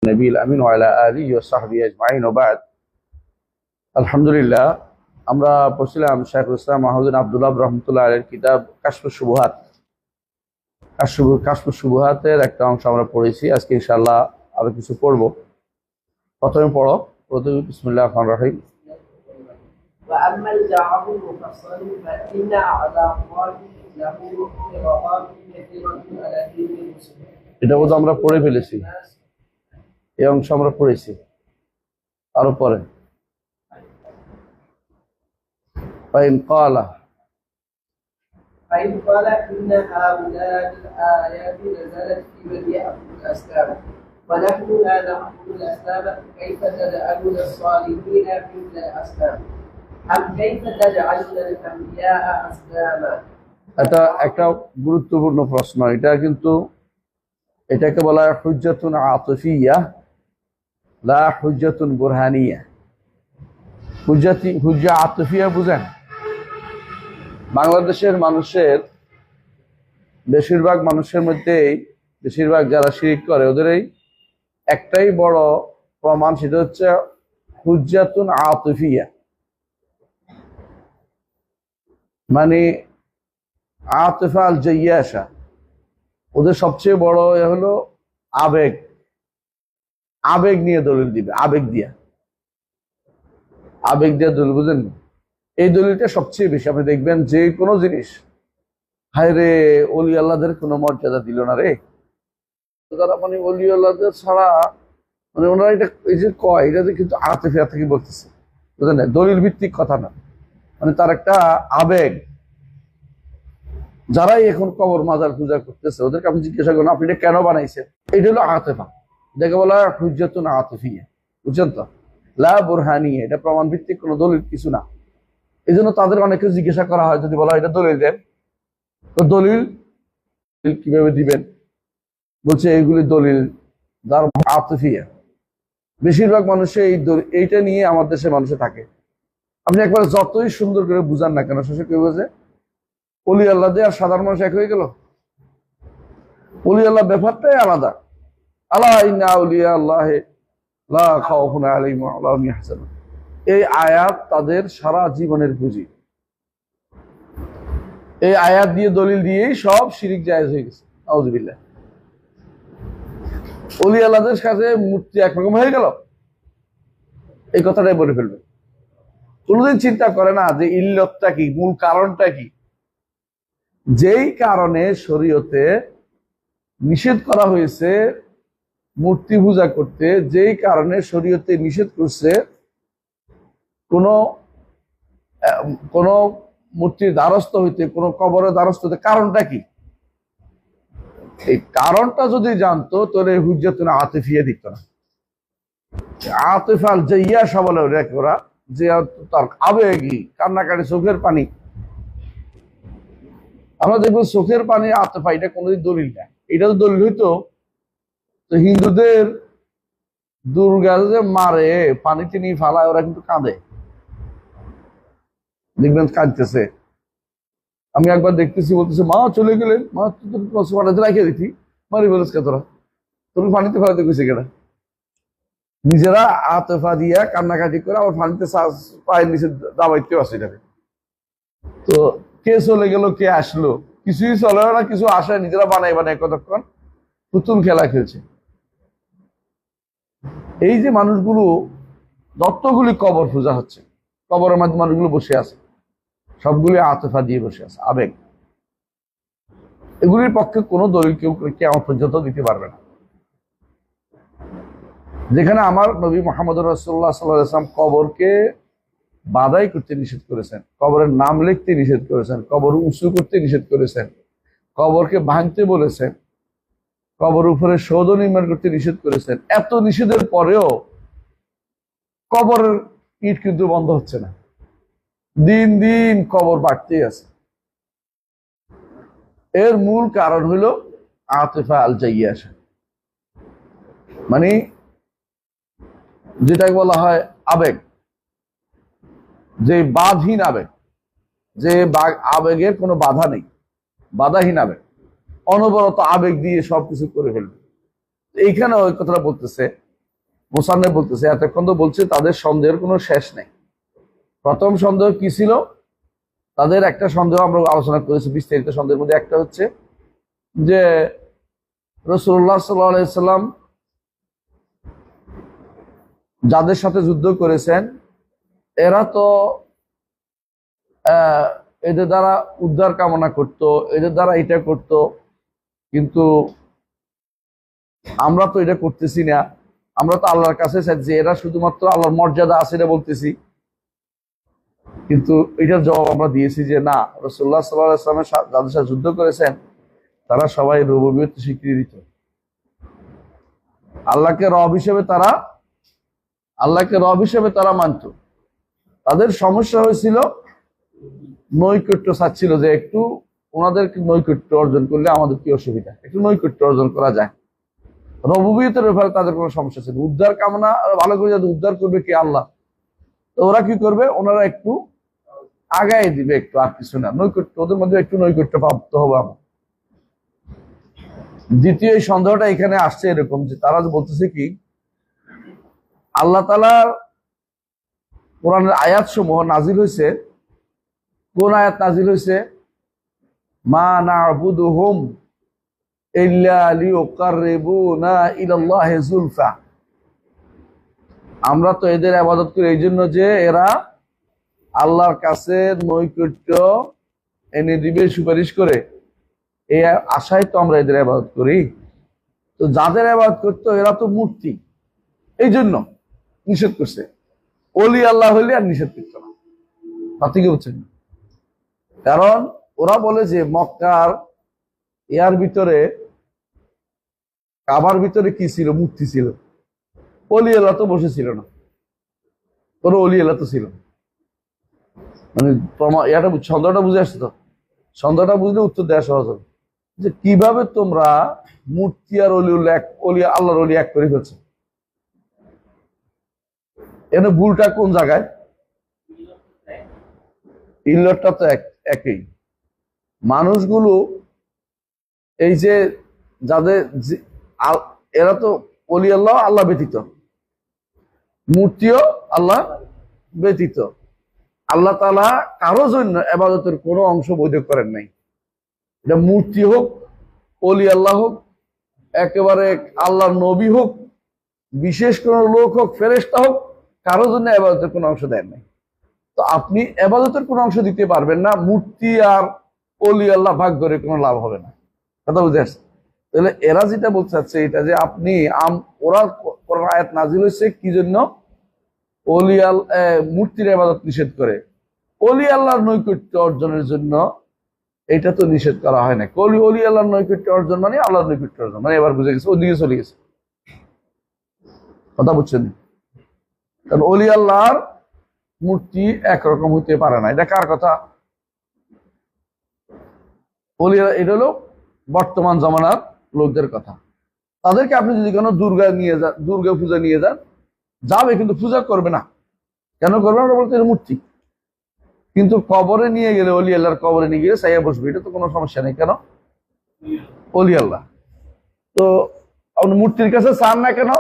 নবীল আমিন ওয়া আলা আলিহি ওয়া সাহবিহি আজমাইন ওয়া বা'দ। আলহামদুলিল্লাহ, আমরা পড়ছিলাম শাইখুল ইসলাম মাহমুদ আব্দুল্লাহ রাহমাতুল্লাহ আলাইহির কিতাব কাশফুশ শুবহাত। কাশফুশ শুবহাতের একটা অংশ আমরা পড়েছি। আজকে ইনশাআল্লাহ আরো কিছু পড়ব। প্রথমে বিসমিল্লাহির রহমানির রহিম। وأما الجعر المفصل فإن أعداء الله له قراءات كثيرة على دين المسلمين. এটা বোধ আমরা পড়ে ফেলেছি, এই অংশ আমরা পড়েছি। আরো পরে فإن قال إن هؤلاء الآيات نزلت في من يأكل الأسلام ونحن لا نأكل الأسلام كيف تجعلون الصالحين مثل الأسلام أم كيف تجعلون الأنبياء أسلاما. এটা একটা গুরুত্বপূর্ণ প্রশ্ন। এটাকে বলা হয় হুজ্জাতুন আতিফিয়া লা হুজ্জাতুন বুরহানিয়া। হুজ্জা আতিফিয়া বুঝেন? বাংলাদেশের মানুষের বেশিরভাগ মানুষের মধ্যেই বেশিরভাগ যারা শিরক করে ওদের এই একটাই বড় প্রমাণ, সেটা হচ্ছে হুজ্জাতুন আতিফিয়া, মানে আতিফা আল জাইয়াশা। ওদের সবচেয়ে বড় হলো আবেগ। আবেগ নিয়ে দলিল দিবে, আবেগ দিয়ে দলিল, বুঝেন? এই দলিলটা সবচেয়ে বেশি। আপনি দেখবেন যে কোনো জিনিস, হায় রে অলি আল্লাহদের কোনো মর্যাদা দিল না রে, তারা মানে অলি আল্লাহদের ছাড়া মানে ওনারা এটা এই যে কয়, এটাতে কিন্তু আতিফা থেকে বলতেছে, বুঝলেন? দলিল ভিত্তিক কথা না, মানে তার একটা আবেগ। যারাই এখন কবর মাজার পূজা করতেছে ওদেরকে আপনি জিজ্ঞাসা করেন আপনি এটা কেন বানাইছেন, এটা হলো আতিফা, যাকে বলা হয় হুজ্জাতুন আতিফিয়া, বুঝছেন তো? লা বুরহানিয়া, এটা প্রমাণ ভিত্তিক কোনো দলিল কিছু না। এই জন্য তাদের অনেকে জিজ্ঞাসা করা হয়, যদি বলা হয় এটা দলিল দেন, তো দলিল কিভাবে দিবেন? বলছে এইগুলি দলিল যার আতিফিয়া। বেশিরভাগ মানুষে এইটা নিয়ে আমার দেশের মানুষে থাকে। আপনি একবার যতই সুন্দর করে বুঝান না কেন, শেষে কেউ বোঝে অলি আল্লাহ দিয়ে আর সাধারণ মানুষ এক হয়ে গেল। অলি আল্লাহ ব্যাপারটাই আলাদা। আলা ইন্না আউলিয়া আল্লাহি লা খাউফুন আলাইহিম ওয়া লা হুম ইয়াহজানুন। এই আয়াত তাদের সারা জীবনের পুঁজি। এই আয়াত দিয়ে দলিল দিয়েই সব শিরিক জায়েজ হয়ে গেছে। আউযুবিল্লাহ। অলি আল্লাহদের কাছে মূর্তি একরকম হয়ে গেল, এই কথাটাই বলে ফেলবে। কোনোদিন চিন্তা করে না যে ইল্লতটা কি, মূল কারণটা কি। যেই কারণে শরীয়তে নিষেধ করা হয়েছে মূর্তি পূজা করতে, যেই কারণে শরীয়তে নিষেধ করছে কোন মূর্তির দ্বারস্থ হইতে, কোন কবরের দ্বারস্থ হইতে, কারণটা কি? এই কারণটা যদি জানতো তাহলে হুজ্জাতুন আতিফিয়া দিত না। আতিফা আল জাইয়াশা বলে ওরা, যে তার আবেগী, কান্নাকাটি, চোখের পানি। আমরা দেখবো চোখের পানি আতিফা, এটা কোনোদিন দলিল না। এটা তো দলিল হইতো তো হিন্দুদের দুর্গা যে মারে, পানিতে নিয়ে ফালায়, ওরা কিন্তু কাঁদে, দেখবেন কাঁদতেছে। আমি একবার দেখতেছি, বলতেছে মা চলে গেলেন, মা পানিতে রাখিয়ে দিতি, মারি বলিস কে তোরা, তোর পানিতে ফেলাতে গেছে কেনা। নিজেরা আতিফা দিয়া কান্নাকাটি করে আবার পানিতে পায়ের নিচে দাবাইতেও আসে এটাকে। তো কে চলে গেল, কে আসলো, কিছুই চলে না, কিছু আসে, নিজেরা বানাই কতক্ষণ পুতুল খেলা খেলছে। এই যে মানুষগুলো, যতগুলি কবর পূজা হচ্ছে, কবরের মধ্যে মানুষগুলো বসে আছে, সবগুলি আতিফা দিয়ে বসে আছে, আবেগ। এগুলির পক্ষে কোনো দলিল কেউ কিয়ামত পর্যন্ত দিতে পারবে না। যেখানে আমার নবী মুহাম্মদ রাসূলুল্লাহ সাল্লাল্লাহু আলাইহি ওয়াসাল্লাম কবরকে বাধাই করতে নিষেধ করেছেন, কবরের নাম লিখতে নিষেধ করেছেন, কবর উঁচু করতে নিষেধ করেছেন, কবরকে ভাঙতে বলেছেন, কবর উপরে সৌধ নির্মাণ করতে নিষেধ করেছেন। এত নিষেধের পরেও কবরের ইট কিন্তু বন্ধ হচ্ছে না, দিন দিন কবর বাড়তেই আছে। এর মূল কারণ হলো আতিফা আল জাইয়াশা, মানে যেটাকে বলা হয় আবেগ, যে বাধহীন আবেগ, যে আবেগের কোনো বাধা নেই, বাধাহীন আবেগ, অনবরত আবেগ দিয়ে সবকিছু করে ফেলবে। এইখানে ওই কথাটা বলতেছে মুসান্নেফ বলতেছে, এতক্ষণ তো বলছে তাদের সন্দেহের কোনো শেষ নেই। প্রথম সন্দেহ কি ছিল? তাদের একটা সন্দেহ আমরা আলোচনা করেছি, বিস্তারিত সন্দেহের মধ্যে একটা হচ্ছে যে রাসূলুল্লাহ সাল্লাল্লাহু আলাইহি সাল্লাম যাদের সাথে যুদ্ধ করেছেন এরা তো এদের দ্বারা উদ্ধার কামনা করত, এদের দ্বারা এটা করত, কিন্তু আমরা তো এটা করতেছি না। আমরা তো আল্লাহর কাছে চাইছি, এরা শুধুমাত্র আল্লাহর মর্যাদা আছে এটা বলতেছি, কিন্তু এটার জবাব আমরা দিয়েছি যে না, রাসূলুল্লাহ সাল্লাল্লাহু আলাইহি ওয়াসাল্লামের যাদের সাথে যুদ্ধ করেছেন তারা সবাই রুবুবিয়ত স্বীকৃতি দিত। আল্লাহকে রব হিসেবে তারা মানত। তাদের সমস্যা হয়েছিল নৈকট্য চাচ্ছিল, যে একটু ওনাদের নৈকট্য অর্জন করলে আমাদের কি অসুবিধা, একটু নৈকট্য অর্জন করা যায়। রুবুবিয়তের ব্যাপারে তাদের কোনো সমস্যা ছিল, উদ্ধার কামনা ভালো করে যাতে উদ্ধার করবে কি আল্লাহ, তো ওরা কি করবে, ওনারা একটু আগায় দিবে, একটু, আর কিছু না। নৈকট্য ওদের মধ্যে একটু নৈকট্য প্রাপ্ত হবে আমার। দ্বিতীয় এই সন্দেহটা এখানে আসছে এরকম যে তারা বলতেছে কি আল্লাহ তাআলার কোরআনের আয়াত সমূহ নাজিল হয়েছে। কোন আয়াত নাজিল হয়েছে? মা না'বুদুহুম ইল্লা লিয়ুকাররিবুনা ইলাল্লাহি যুলফা। আমরা তো এদের ইবাদত করি এই জন্য যে এরা আল্লাহর কাছে নৈকট্য এনে দিবে, সুপারিশ করে, এই আশায় তো আমরা এদের ইবাদত করি। তো যাদের ইবাদত করতো এরা তো মূর্তি, এই জন্য নিষেধ করছে। ওলি আল্লাহ হইলে আর নিষেধ করতো না। তাতে কি বুঝছেন? কারণ ওরা বলে যে মক্কার ইয়ার ভিতরে, কাবার ভিতরে কি ছিল? মূর্তি ছিল। অলি আল্লাহ তো বসেছিল না, কোনো অলি আল্লাহ তো ছিল না। মানে সন্দেহটা বুঝে আসছে তো? সন্দেহটা বুঝলে উত্তর দেওয়া সহজ হবে যে কিভাবে তোমরা মূর্তি আর অলি আল্লাহর অলি এক করে ফেলছো। এখানে ভুলটা কোন জায়গায়? ইল্লতটা তো একই। মানুষগুলো এই যে যাদের এরা তো অলি আল্লাহ আল্লাহ ব্যতীত, মূর্তিও আল্লাহ ব্যতীত। আল্লাহ তাআলা কারো জন্য ইবাদতের কোনো অংশ বৈধ করেন নাই। এটা মূর্তি হোক, অলি আল্লাহ হোক, একেবারে আল্লাহর নবী হোক, বিশেষ কোন লোক হোক, ফেরেশতা হোক, কারো জন্য ইবাদতের কোনো অংশ দেন নাই। তো আপনি ইবাদতের কোনো অংশ দিতে পারবেন না, মূর্তি আর অলি আল্লাহ ভাগ করে কোনো লাভ হবে না। কথা বুঝে আসছে? তাহলে এরা যেটা বলতে চাচ্ছে এটা যে আপনি ওরা আয়াত নাজিল হয়েছে কি জন্য? অলি মূর্তির ইবাদত নিষেধ করে, অলি আল্লাহর নৈকট্য অর্জনের জন্য এটা তো নিষেধ করা হয় না। অলি আল্লাহর নৈকট্য অর্জন মানে আল্লাহর নৈকট্য অর্জন, মানে এবার বুঝে গেছে, ওদিকে চলে গেছে। কথা বুঝছেন? কারণ অলি আল্লাহর মূর্তি একরকম হতে পারে না। এটা কার কথা? অলি, এটা হলো বর্তমান জমানার লোকদের কথা। তাদেরকে আপনি যদি কোনো দুর্গা পূজা নিয়ে যান, যাবে কিন্তু পূজা করবে না। কেন করবে না? বলতে মূর্তি। কিন্তু কবরে নিয়ে গেলে, অলি আল্লাহর কবরে নিয়ে গেলে সাইয়া বসবে, এটা তো কোনো সমস্যা নেই। কেন? অলি আল্লাহ। তো আপনি মূর্তির কাছে চান না কেন?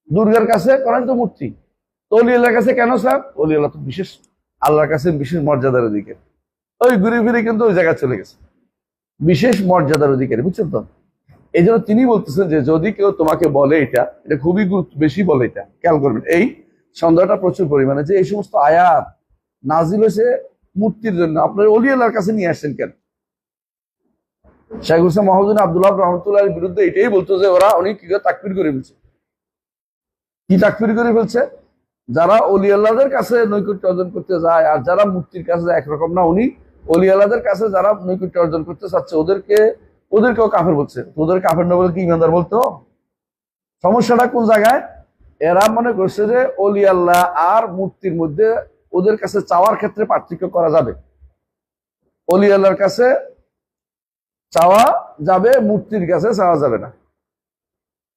দুর্গার কাছে করেন তো মূর্তি। তো অলি আল্লাহর কাছে কেন চান? অলি আল্লাহ তো বিশেষ, আল্লাহর কাছে বিশেষ মর্যাদার অধিকারী। ওই ঘুরে ফিরে কিন্তু ওই জায়গায় চলে গেছে, বিশেষ মর্যাদার অধিকারী। বুঝছেন তো? এই জন্য তিনি বলতেছেন যে যদি কেউ তোমাকে বলে, এটা খুবই বেশি বলে, এটা খেয়াল করবেন, এই সন্দেহটা প্রচুর পরিমাণে, যে এই সমস্ত আয়াত নাজিল হয়েছে মূর্তির জন্য, আপনার অলি আল্লাহর কাছে নিয়ে আসছেন কেন? শাইখুল ইসলাম মাহমুদ বিন আব্দুল্লাহ রহমতুল্লাহর বিরুদ্ধে এটাই বলতো যে ওরা উনি কি তাকফির করে ফেলছে। কি তাকফির করে ফেলছে? যারা অলি আল্লাহদের কাছে নৈকট্য অর্জন করতে যায় আর যারা মূর্তির কাছে যায় একরকম না। উনি অলি আল্লাহদের কাছে যারা নৈকট্য অর্জন করতে চাচ্ছে ওদেরকেও কাফের বলছে। ওদের কাফের না বলে কি ইমানদার বলতো? সমস্যাটা কোন জায়গায়? এরা মনে করছে যে অলি আল্লাহ আর মূর্তির মধ্যে ওদের কাছে চাওয়ার ক্ষেত্রে পার্থক্য করা যাবে। অলি আল্লাহর কাছে চাওয়া যাবে, মূর্তির কাছে চাওয়া যাবে না।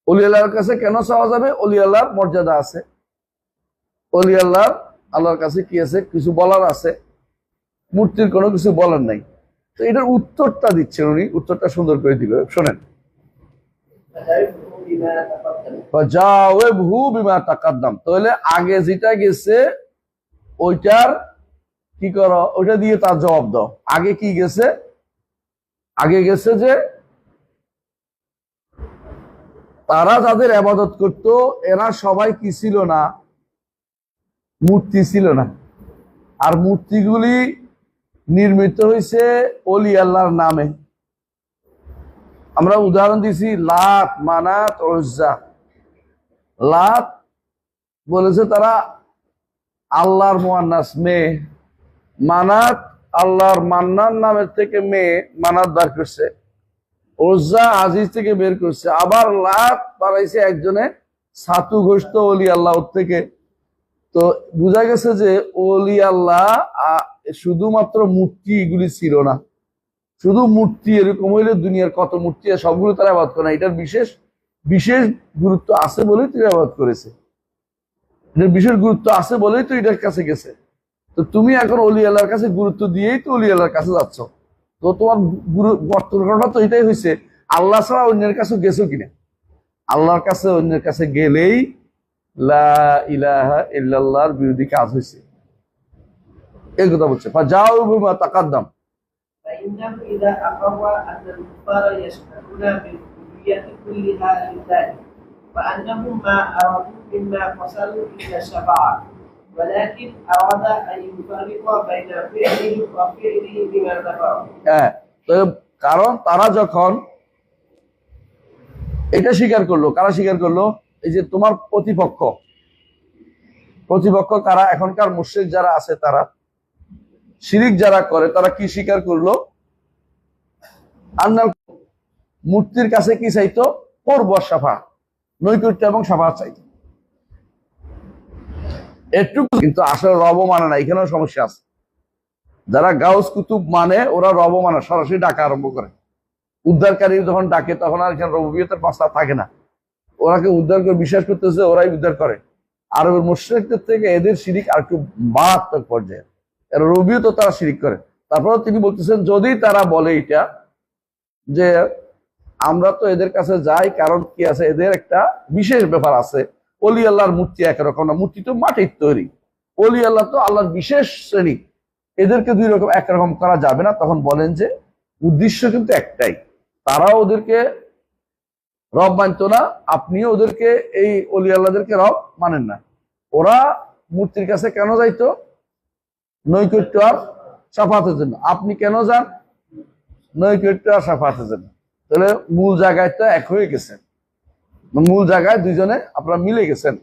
অলি আল্লাহর কাছে কেন চাওয়া যাবে? অলি আল্লাহর মর্যাদা আছে, অলি আল্লাহর কাছে কি আছে? কিছু বলার আছে, মূর্তির কোনো কিছু বলার নাই। তো এটার উত্তরটা দিচ্ছেন উনি, উত্তরটা সুন্দর করে দিল, শোনেন। فتعرفه بما تقدم ফাজাওয়িবহু বিমা তাকাদ্দাম, তাহলে আগে যেটা গেছে ওইটার কি করো, ওইটা দিয়ে তার জবাব দাও। আগে কি গেছে? আগে গেছে যে তারা যাদের ইবাদত করত এরা সবাই কি ছিল না? মূর্তি ছিল না। আর মূর্তিগুলি নির্মিত হয়েছে ওলি আল্লাহর নামে। আমরা উদাহরণ দিছি লাত, মানাত, উজ্জা। লাত বলেছে তারা আল্লাহর মুয়ান্নাস, মেয়ে। মানাত আল্লাহর মান্নান নামের থেকে মেয়ে মানাত বার করছে। উজ্জা আজিজ থেকে বের করছে। আবার লাত বানাইছে একজনে সাতু ঘোষত ওলি আল্লাহ থেকে। তো বোঝা গেছে যে ওলি আল্লাহ শুধুমাত্র মূর্তি এগুলি ছিল না। শুধু মূর্তি এরকম হইলে দুনিয়ার কত মূর্তি সবগুলো তারা আবাদ করে না। এটার বিশেষ বিশেষ গুরুত্ব আছে বলেই তো আবাদ করেছে। এটার বিশেষ গুরুত্ব আছে বলেই তো এটার কাছে গেছে। তো তুমি এখন অলি আল্লাহর কাছে গুরুত্ব দিয়েই তো অলি আল্লাহর কাছে যাচ্ছ। তো তোমার বর্তমানটা তো এটাই হয়েছে, আল্লাহ ছাড়া অন্যের কাছে গেছো কিনা। আল্লাহর কাছে অন্যের কাছে গেলেই লা ইলাহা ইল্লাল্লাহর বিরোধী কাজ হয়েছে। এই কথা বলছে ফাজাওয়িবহু বিমা তাকাদ্দাম। فإنه إذا أقر أن الكفار يشهدون بالربوبية كلها لله وأنهم ما أرادوا مما قصدوا إلا الشفاعة، ولكن أراد أن يفرق بين فعله وفعله بما ذكر. কারণ তারা যখন এটা স্বীকার করলো, কারা স্বীকার করলো? এই যে তোমার প্রতিপক্ষ কারা? এখনকার মুশরিক যারা আছে, তারা শিরিক যারা করে, তারা কি স্বীকার করলো? আন্নাল মূর্তির কাছে কি চাইতো? পূর্ব সাফা, নৈকট্য এবং সাফাত চাইতো। একটু কিন্তু আসলে রব মানে না, এখানেও সমস্যা আছে। যারা গাউস কুতুব মানে ওরা রব মানে সরাসরি ডাকা আরম্ভ করে। উদ্ধারকারী যখন ডাকে তখন আর এখানে রবুবিয়তের পাঁচটা থাকে না। ওরাকে উদ্ধার করে বিশ্বাস করতেছে, ওরাই উদ্ধার করে। আরবের মুশরিকদের থেকে এদের শিরিক আর একটু মারাত্মক পর্যায়ে। এরা রবিয়ত তারা শিরিক করে। তারপরে তিনি বলতেছেন যদি তারা বলে এটা যে আমরা তো এদের কাছে যাই, কারণ কি আছে, এদের একটা বিশেষ ব্যাপার আছে। অলি আল্লাহর মূর্তি একরকম না, মূর্তি তো মাটির তৈরি। অলি আল্লাহ তো আল্লাহর বিশেষ শ্রেণী, এদেরকে দুই রকম একরকম করা যাবে না। তখন বলেন যে উদ্দেশ্য কিন্তু একটাই, তারাও ওদেরকে রব মানত না, আপনিও ওদেরকে এই অলি আল্লাহদেরকে রব মানেন না। ওরা মূর্তির কাছে কেন যাইতো? নৈকট্য আর সাফাতের জন্য। আপনি কেন যান? নৈকট্য আর সাফাতের জন্য। তাহলে মূল জায়গায় তো এক হয়ে গেছেন, মূল জায়গায় দুইজনে আপনারা মিলে গেছেন।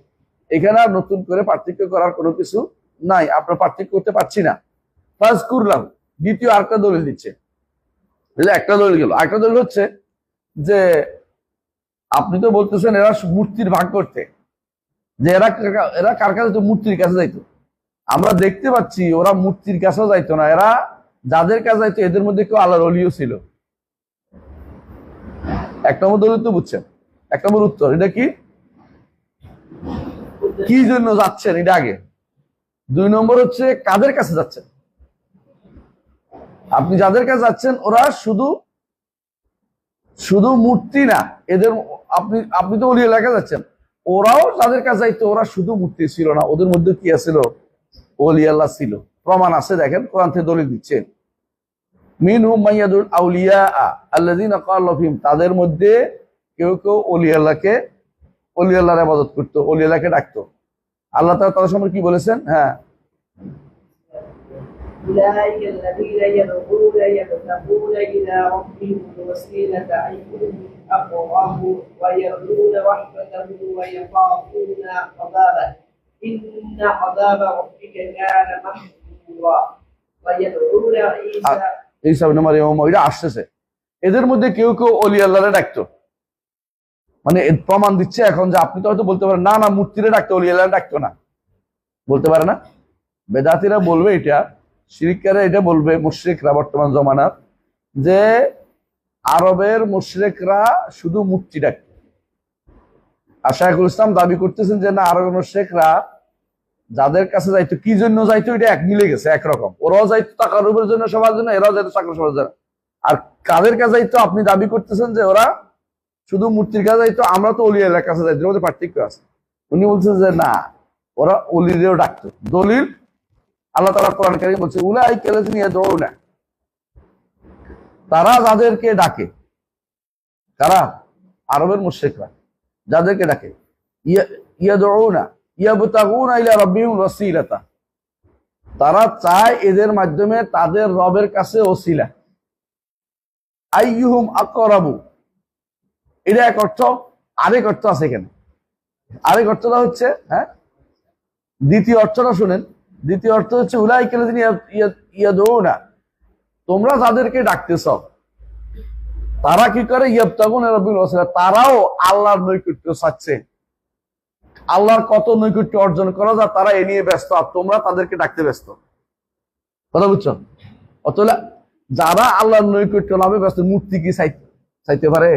এখানে আর নতুন করে পার্থক্য করার কোনো কিছু নাই, আপনারা পার্থক্য করতে পারছি না। ফার্স্ট করলাম দ্বিতীয় আরেকটা দলিল দিচ্ছে। একটা দলিল গেল, আরেকটা দলিল হচ্ছে যে আপনি তো বলতেছেন এরা মূর্তির ভাগ করতে, যে এরা কার কাছে যাইতো? মূর্তির কাছে যাইতো। আমরা দেখতে পাচ্ছি ওরা মূর্তির কাছেও যাইতো না। এরা যাদের কাছে যাইতো এদের মধ্যে কেউ আল্লাহর ওলিও ছিল। এক নম্বর দলিল তো বুঝছেন, এক নম্বর উত্তর। এটা কি জন্য যাচ্ছেন এটা আগে। দুই নম্বর হচ্ছে কাদের কাছে যাচ্ছেন। আপনি যাদের কাছে যাচ্ছেন ওরা শুধু মূর্তি না, এদের আপনি তো ওলি এলাকা যাচ্ছেন, ওরাও যাদের কাছে যাইতো ওরা শুধু মূর্তি ছিল না, ওদের মধ্যে কি আছিল? ওলি আল্লাহ ছিল। প্রমাণ আছে, দেখেন কোরআন থেকে দলিল দিচ্ছেন। মিনহুম মাইয়াদুল আউলিয়া আল্লাযীনা ক্বালা ফিহিম, তাদের মধ্যে কেউ কেউ ওলি আল্লাহর ইবাদত করতো, ওলি আল্লাহকে ডাকতো। আল্লাহ তাআলা তাদের সম্পর্কে কি বলেছেন? হ্যাঁ, أولئك الذين يدعون يبتغون إلى ربهم الوسيلة أيهم أقرب ويرجون رحمته ويخافون عذابه إن عذاب ربك كان محذورا ويدعون عيسى ঈসা ইবনে মারইয়াম। এটা আসতেছে, এদের মধ্যে কেউ কেউ ওলি আল্লাহরে ডাকতো। মানে প্রমাণ দিচ্ছে এখন যে আপনি তো হয়তো বলতে পারেন না মূর্তিরে ডাকতো, ওলি আল্লাহরে ডাকতো না, বলতে পারে না। বেদাতিরা বলবে এটা, শিরিকরা এটা বলবে, মুশরিকরা বর্তমান জমানার, যে আরবের মুশরিকরা শুধু মূর্তি ডাকত। আর শাইখুল ইসলাম দাবি করতেছেন যে না, আরবের মুশরিকরা যাদের কাছে যাইতো, কি জন্য যাইতো, এটা এক মিলে গেছে, একরকম। ওরাও যাইতো তাকারুবের জন্য, সবার জন্য, এরাও যাইতো চাকর সবার জন্য। আর কাদের কাছে যাইতো? আপনি দাবি করতেছেন যে ওরা শুধু মূর্তির কাছে যাইতো, আমরা তো অলি এলাকার কাছে যাইতো, ওদের পার্থক্য আছে। উনি বলছেন যে না, ওরা অলিদেরও ডাকতো। দলিল আল্লাহ তাআলা কোরআন কারীমে বলছে উলাইকা আল্লাযিনা ইয়াদউনা, তারা যাদেরকে ডাকে, কারা? আরবের মুশরিকরা যাদেরকে ডাকে, ইয়াদউনা ইয়াবতাগুনা ইলা রাব্বিহিম ওয়াসিলাতা, তারা চায় এদের মাধ্যমে তাদের রবের কাছে ওসিলা। আইয়ুহুম আকরাবু, এটা এক অর্থ। আরেক অর্থ আছে এখানে। আরেক অর্থটা হচ্ছে, হ্যাঁ, দ্বিতীয় অর্থটা শুনেন। দ্বিতীয় অর্থ হচ্ছে উলাইকা আল্লাযিনা ইয়াদউনা, তোমরা যাদেরকে ডাকতেছ তারা কি করে? ইয়াবতাগুনা ইলা রাব্বিহিম ওয়াসিলা, তারাও আল্লাহর নৈকট্য চাচ্ছে। আল্লাহর কত নৈকট্য অর্জন করা যায় তারা এ নিয়ে ব্যস্ত, আর তোমরা তাদেরকে ডাকতে ব্যস্ত। কথা বুঝছো? অতএব যারা আল্লাহর নৈকট্য লাভে ব্যস্ত, মূর্তি কি চাইতে পারে?